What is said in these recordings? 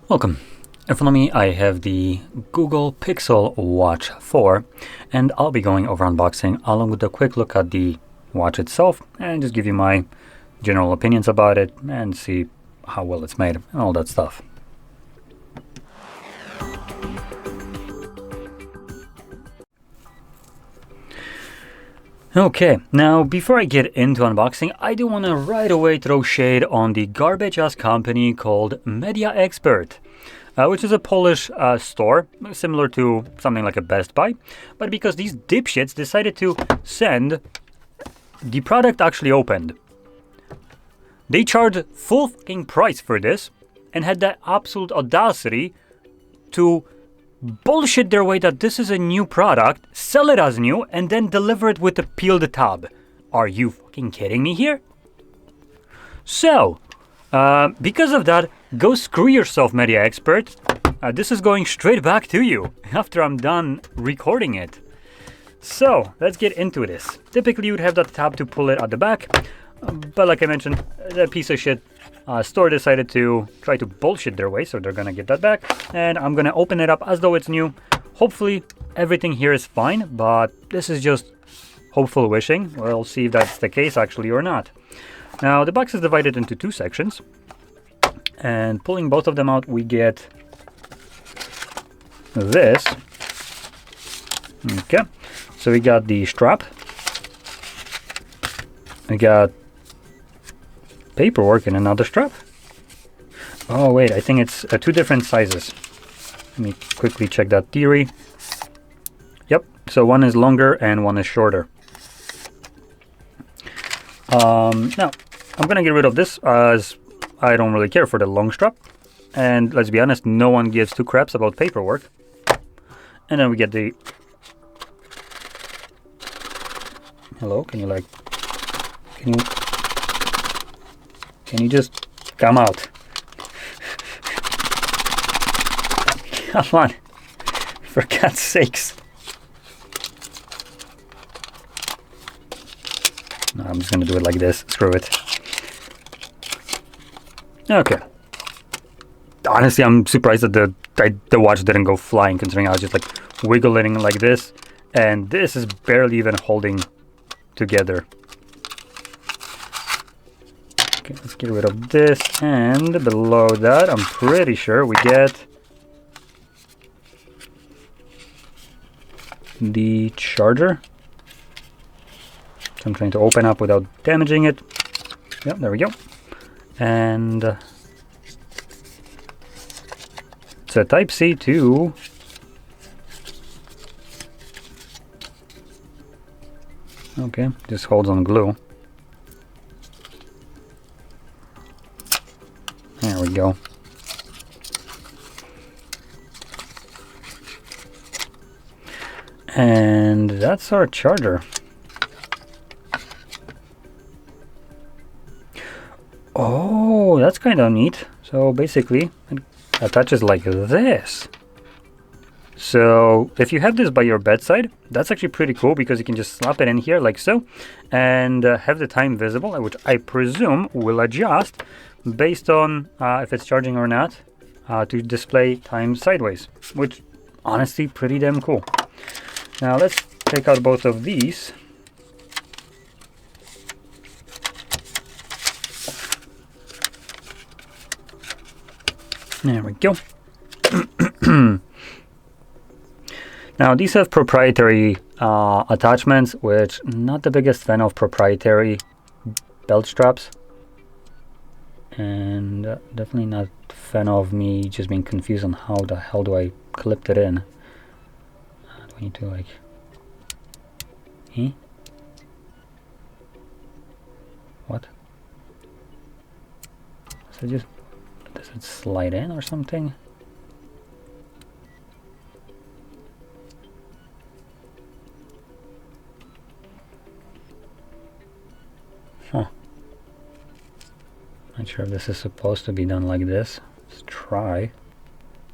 Welcome. In front of me I have the Google Pixel Watch 4 and I'll be going over unboxing along with a quick look at the watch itself and just give you my general opinions about it and see how well it's made and all that stuff. Okay, now before I get into unboxing, I do want to right away throw shade on the garbage-ass company called Media Expert, which is a Polish store, similar to something like a Best Buy, but because these dipshits decided to send the product actually opened. They charged full fucking price for this and had the absolute audacity to bullshit their way that this is a new product, sell it as new, and then deliver it with a peeled tab. Are you fucking kidding me here? So, because of that, go screw yourself, Media Expert. This is going straight back to you after I'm done recording it. So, let's get into this. Typically, you'd have that tab to pull it at the back, but like I mentioned, the piece of shit store decided to try to bullshit their way, so they're gonna get that back, and I'm gonna open it up as though it's new. Hopefully everything here is fine, but this is just hopeful wishing. We'll see if that's the case actually or not. Now the box is divided into two sections, and pulling both of them out we get this. Okay, so we got the strap, we got paperwork in another strap. Oh wait, I think it's two different sizes. Let me quickly check that theory. Yep, so one is longer and one is shorter. Now, I'm gonna get rid of this as I don't really care for the long strap. And let's be honest, no one gives two craps about paperwork. And then we get the... Hello, can you just come out? Come on, for God's sakes. No, I'm just gonna do it like this, screw it. Okay. Honestly, I'm surprised that the watch didn't go flying, considering I was just like wiggling like this, and this is barely even holding together. Okay, let's get rid of this, and below that, I'm pretty sure we get the charger. So I'm trying to open up without damaging it. Yep, there we go. And it's a Type-C to okay, just holds on glue. There we go. And that's our charger. Oh, that's kind of neat. So basically, it attaches like this. So if you have this by your bedside, that's actually pretty cool because you can just slap it in here like so and have the time visible, which I presume will adjust based on if it's charging or not to display time sideways, which honestly pretty damn cool. Now let's take out both of these. There we go. Now these have proprietary attachments, which not the biggest fan of proprietary belt straps. And definitely not a fan of me just being confused on how the hell do I clip it in. Do I need to like... What? So just... Does it slide in or something? Huh. Not sure if this is supposed to be done like this. Let's try.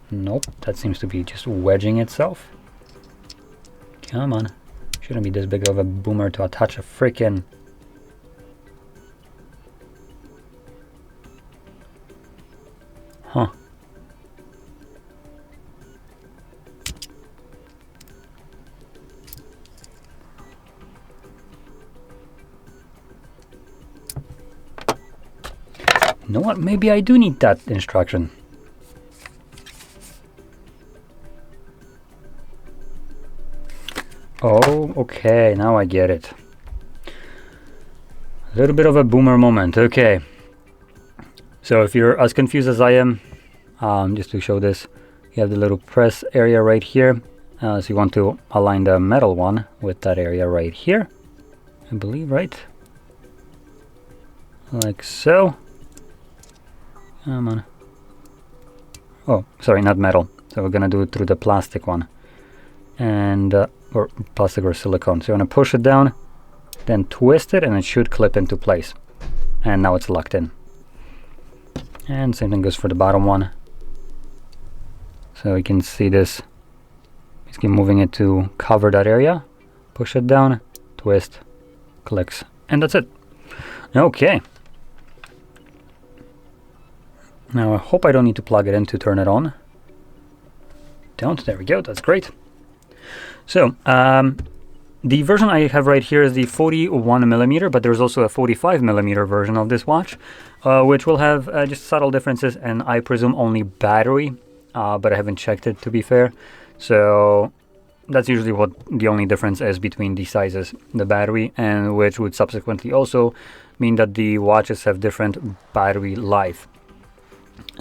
Nope, that seems to be just wedging itself. Come on. Shouldn't be this big of a boomer to attach a freaking... Huh. what, maybe I do need that instruction. Oh, okay, now I get it. A little bit of a boomer moment, okay. So if you're as confused as I am, just to show this, you have the little press area right here. So you want to align the metal one with that area right here, I believe, right? Like so. Come on. Oh, sorry, not metal. So we're gonna do it through the plastic one. And, or plastic or silicone. So you wanna push it down, then twist it, and it should clip into place. And now it's locked in. And same thing goes for the bottom one. So you can see this. Just keep moving it to cover that area. Push it down, twist, clicks, and that's it. Okay. Now I hope I don't need to plug it in to turn it on. Don't. There we go. That's great. So the version I have right here is the 41mm, but there's also a 45mm version of this watch, which will have just subtle differences, and I presume only battery, but I haven't checked it, to be fair. So that's usually what the only difference is between the sizes, the battery, and which would subsequently also mean that the watches have different battery life.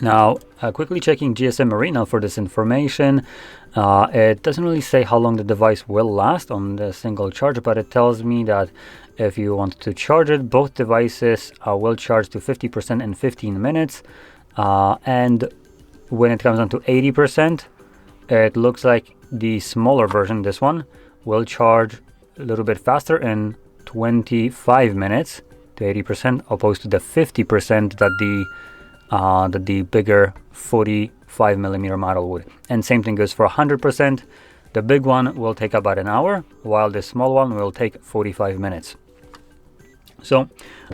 Now, quickly checking GSM Arena for this information, it doesn't really say how long the device will last on the single charge, but it tells me that if you want to charge it, both devices will charge to 50% in 15 minutes, and when it comes down to 80%, it looks like the smaller version, this one, will charge a little bit faster in 25 minutes to 80%, opposed to the 50% that the bigger 45mm model would. And same thing goes for 100%. The big one will take about an hour, while the small one will take 45 minutes. So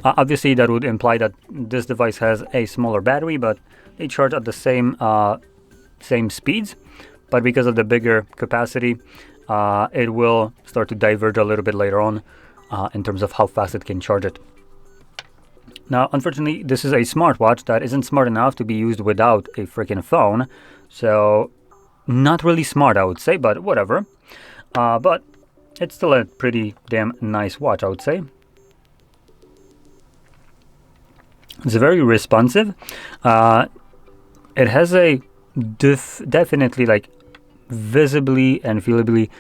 obviously that would imply that this device has a smaller battery, but they charge at the same speeds. But because of the bigger capacity, it will start to diverge a little bit later on in terms of how fast it can charge it. Now, unfortunately, this is a smartwatch that isn't smart enough to be used without a freaking phone. So, not really smart, I would say, but whatever. But it's still a pretty damn nice watch, I would say. It's very responsive. It has a definitely like visibly and feelably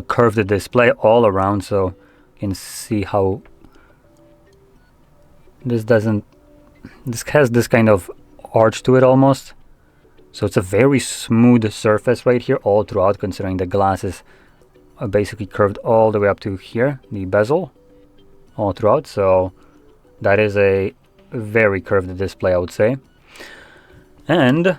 curved display all around, so you can see how this has this kind of arch to it almost. So it's a very smooth surface right here all throughout, considering the glass is basically curved all the way up to here, the bezel, all throughout. So that is a very curved display, I would say. And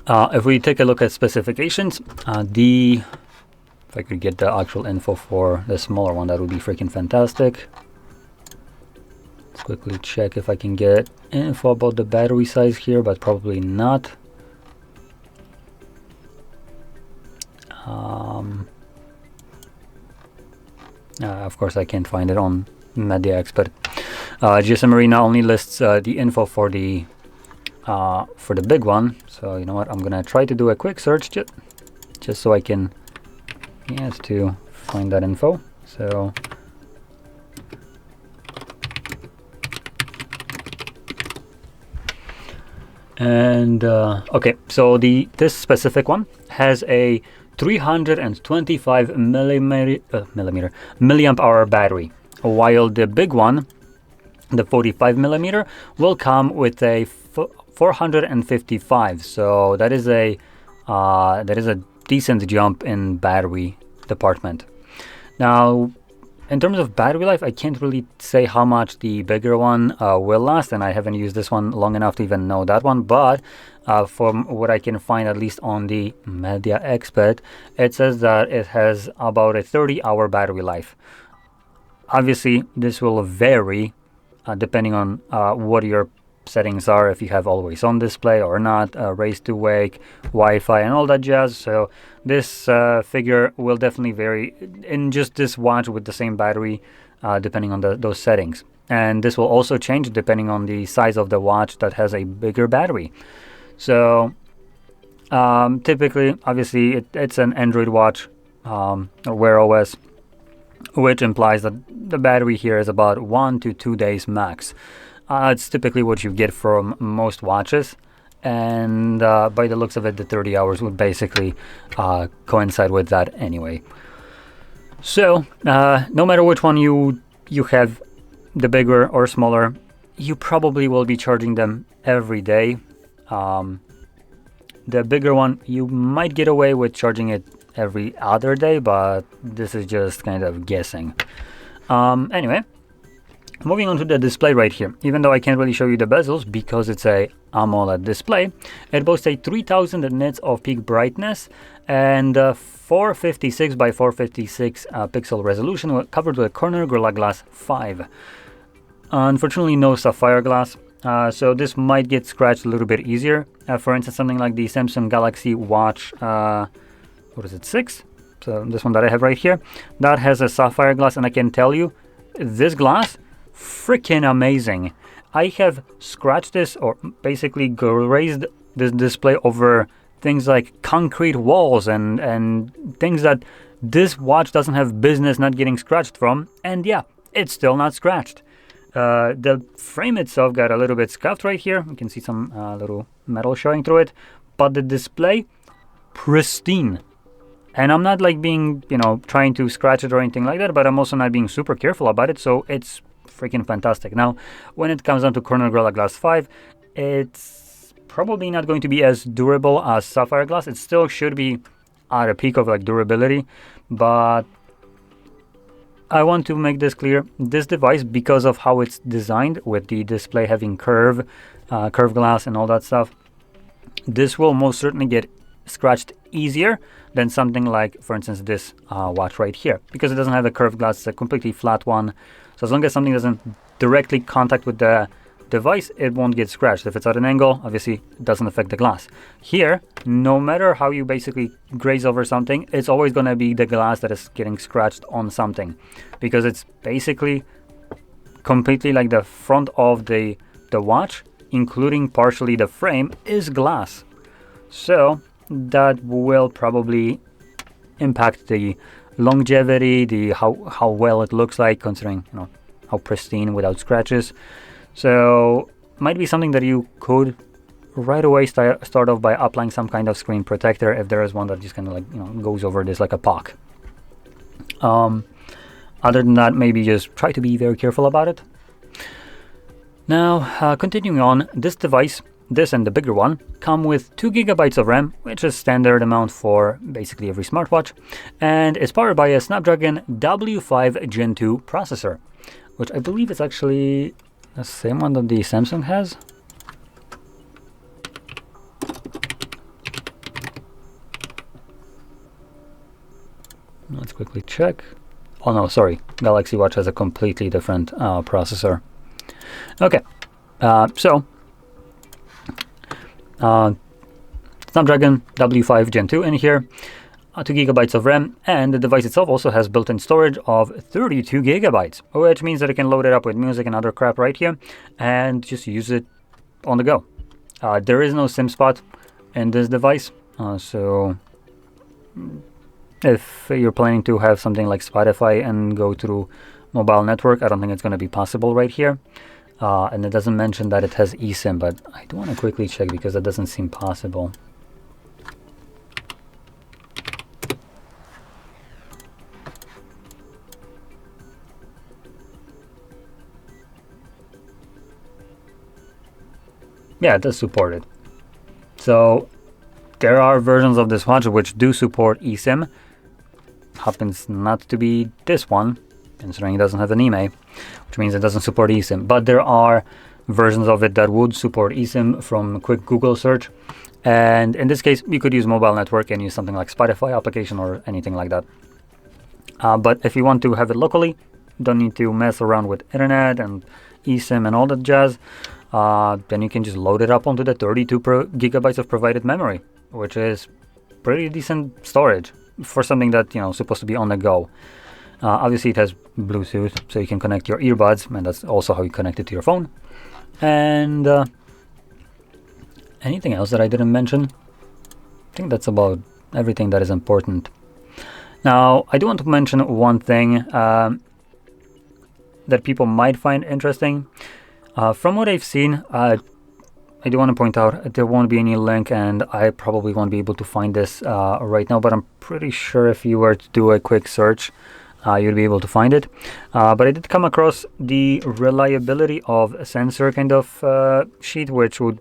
if we take a look at specifications, if I could get the actual info for the smaller one, that would be freaking fantastic. Let's quickly check if I can get info about the battery size here, but probably not. Of course, I can't find it on Media Expert. GSM Arena only lists the info for the big one. So you know what? I'm gonna try to do a quick search just so I can to find that info. So and okay, so this specific one has a 325 milliamp hour battery, while the big one, the 45mm, will come with a 455. So that is a decent jump in battery department. Now, in terms of battery life, I can't really say how much the bigger one will last, and I haven't used this one long enough to even know that one. But from what I can find, at least on the Media Expert, it says that it has about a 30-hour battery life. Obviously, this will vary depending on what your settings are, if you have always on display or not, raise to wake, Wi-Fi, and all that jazz. So this figure will definitely vary in just this watch with the same battery, depending on those settings. and this will also change depending on the size of the watch that has a bigger battery. So typically, obviously, it's an Android watch or Wear OS, which implies that the battery here is about 1 to 2 days max. It's typically what you get from most watches, and by the looks of it, the 30 hours would basically coincide with that anyway. So no matter which one you have, the bigger or smaller, you probably will be charging them every day. The bigger one, you might get away with charging it every other day, but this is just kind of guessing. Anyway, moving on to the display right here. Even though I can't really show you the bezels because it's a AMOLED display, it boasts a 3000 nits of peak brightness and 456 by 456 pixel resolution, covered with Corner Gorilla Glass 5. Unfortunately, no sapphire glass, so this might get scratched a little bit easier. For instance, something like the Samsung Galaxy Watch, what is it, 6? So this one that I have right here, that has a sapphire glass, and I can tell you, this glass, freaking amazing. I have scratched this, or basically grazed this display over things like concrete walls and things that this watch doesn't have business not getting scratched from, and yeah, it's still not scratched. The frame itself got a little bit scuffed right here. You can see some little metal showing through it, but the display, pristine. And I'm not like being, trying to scratch it or anything like that, but I'm also not being super careful about it, so it's freaking fantastic. Now, when it comes down to Corner Gorilla Glass 5, it's probably not going to be as durable as sapphire glass. It still should be at a peak of like durability, but I want to make this clear. This device, because of how it's designed, with the display having curve glass and all that stuff, this will most certainly get scratched easier than something like, for instance, this watch right here, because it doesn't have a curved glass. It's a completely flat one. So as long as something doesn't directly contact with the device, it won't get scratched. If it's at an angle, obviously it doesn't affect the glass. Here, no matter how you basically graze over something, it's always going to be the glass that is getting scratched on something, because it's basically completely like the front of the watch, including partially the frame, is glass. So that will probably impact the longevity, the how well it looks like, considering how pristine without scratches. So might be something that you could right away start off by applying some kind of screen protector, if there is one that just kind of like goes over this like a POC. Other than that, maybe just try to be very careful about it. Now, continuing on, this device, this and the bigger one, come with 2 GB of RAM, which is standard amount for basically every smartwatch, and is powered by a Snapdragon W5 Gen2 processor, which I believe is actually the same one that the Samsung has. Let's quickly check. Oh no, sorry, Galaxy Watch has a completely different processor. Okay, so Snapdragon W5 Gen2 in here, 2 GB of RAM, and the device itself also has built-in storage of 32 GB, which means that it can load it up with music and other crap right here and just use it on the go. There is no SIM spot in this device, so if you're planning to have something like Spotify and go through mobile network, I don't think it's going to be possible right here. And it doesn't mention that it has eSIM, but I do want to quickly check because that doesn't seem possible. Yeah, it does support it. So there are versions of this watch which do support eSIM. Happens not to be this one, considering it doesn't have an IMEI, which means it doesn't support eSIM. But there are versions of it that would support eSIM from a quick Google search. And in this case, you could use mobile network and use something like Spotify application or anything like that. But if you want to have it locally, don't need to mess around with internet and eSIM and all that jazz, then you can just load it up onto the 32 GB of provided memory, which is pretty decent storage for something that, supposed to be on the go. Obviously it has Bluetooth, so you can connect your earbuds, and that's also how you connect it to your phone. And anything else that I didn't mention? I think that's about everything that is important. Now, I do want to mention one thing that people might find interesting. From what I've seen, I do want to point out there won't be any link, and I probably won't be able to find this right now, but I'm pretty sure if you were to do a quick search, you'd be able to find it. But I did come across the reliability of a sensor kind of sheet, which would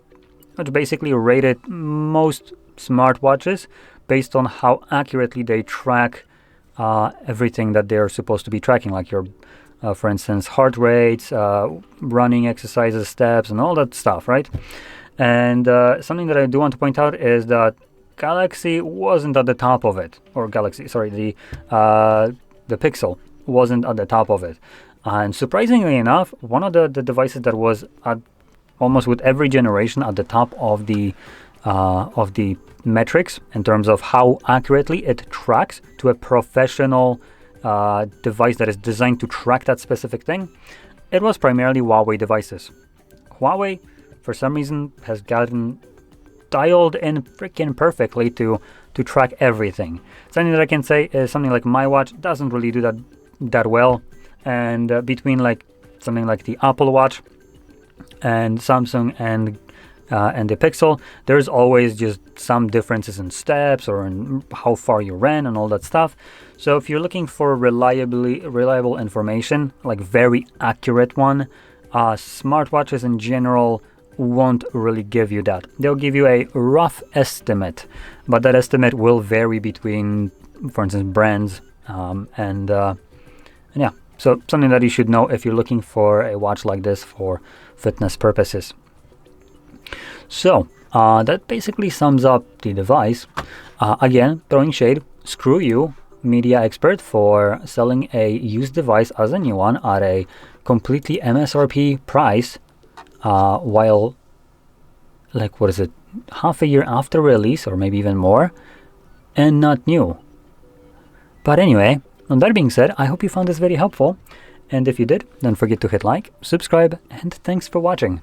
basically rate most smartwatches based on how accurately they track everything that they're supposed to be tracking, like your, for instance, heart rates, running exercises, steps, and all that stuff, right? And something that I do want to point out is that Galaxy wasn't at the top of it, or the Pixel wasn't at the top of it. And surprisingly enough, one of the devices that was at almost with every generation at the top of the metrics in terms of how accurately it tracks to a professional device that is designed to track that specific thing, it was primarily Huawei devices. Huawei, for some reason, has gotten dialed in freaking perfectly to track everything. Something that I can say is something like my watch doesn't really do that well, and between like something like the Apple Watch and Samsung and the Pixel, there's always just some differences in steps or in how far you ran and all that stuff. So if you're looking for reliable information, like very accurate one, smartwatches in general won't really give you that. They'll give you a rough estimate, but that estimate will vary between, for instance, brands, and yeah. So something that you should know if you're looking for a watch like this for fitness purposes. So that basically sums up the device. Again, throwing shade, screw you, Media Expert, for selling a used device as a new one at a completely MSRP price, while, like, what is it, half a year after release, or maybe even more, and not new. But anyway, on that being said, I hope you found this very helpful, and if you did, don't forget to hit like, subscribe, and thanks for watching.